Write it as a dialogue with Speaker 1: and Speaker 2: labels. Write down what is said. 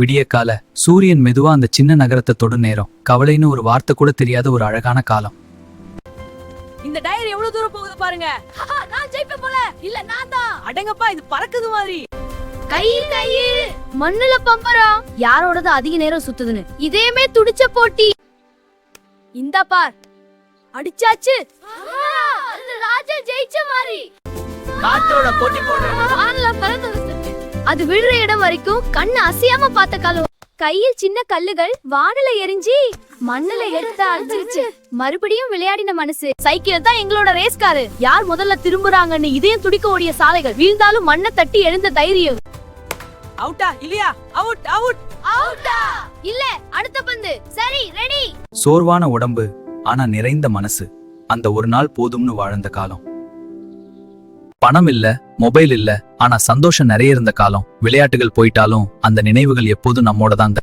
Speaker 1: விடியக்கால சூரியன் மெதுவா அந்த சின்ன நகரத்தை தொடும் நேரம். கவலைன்னு ஒரு வார்த்தை கூட தெரியாத ஒரு அழகான காலம்.
Speaker 2: இந்த டயர் எவ்வளவு தூரம் போகுது பாருங்க. நான் ஜெயிப்பேன் போல. இல்ல நான் தான். அடங்கப்பா, இது பறக்குது மாதிரி.
Speaker 3: கையில் மண்ணுல பம்பரா. யாரோடது அதிக நேரம் சுத்துதுன்னு இதேமே துடிச்ச போட்டி. இந்த பார், அடிச்சாச்சு. ராஜா ஜெயிச்ச மாதிரி.
Speaker 2: காத்தோட போட்டி போடுறோம்.
Speaker 3: அது விழுற இடம் வரைக்கும் கண்ணு அசையாம பார்த்த காலம். கையில் சின்ன கல்லுகள் வானல எரிஞ்சி மண்ணுல எடுத்து அழிச்சிருச்சு. மறுபடியும் விளையாடின மனசு. சைக்கிள் தான் எங்களோட ரேஸ் காரு. யார் முதல்ல திரும்புறாங்கன்னு இதயம் துடிக்க ஓடிய சாலைகள். வீழ்ந்தாலும் மண்ணை தட்டி எழுந்த தைரியம்.
Speaker 2: அவுட்டா இல்லையா? அவுட் அவுட்
Speaker 3: அவுட்டா இல்ல, அடுத்த பந்து. சரி, ரெடி.
Speaker 1: சோர்வான உடம்பு ஆனா நிறைந்த மனசு. அந்த ஒரு நாள் போதும்னு வாழ்ந்த காலம். பணம் இல்ல, மொபைல் இல்ல, ஆனா சந்தோஷம் நிறைய இருந்த காலம். விளையாட்டுகள் போயிட்டாலும் அந்த நினைவுகள் எப்போதும் நம்மோட தான்.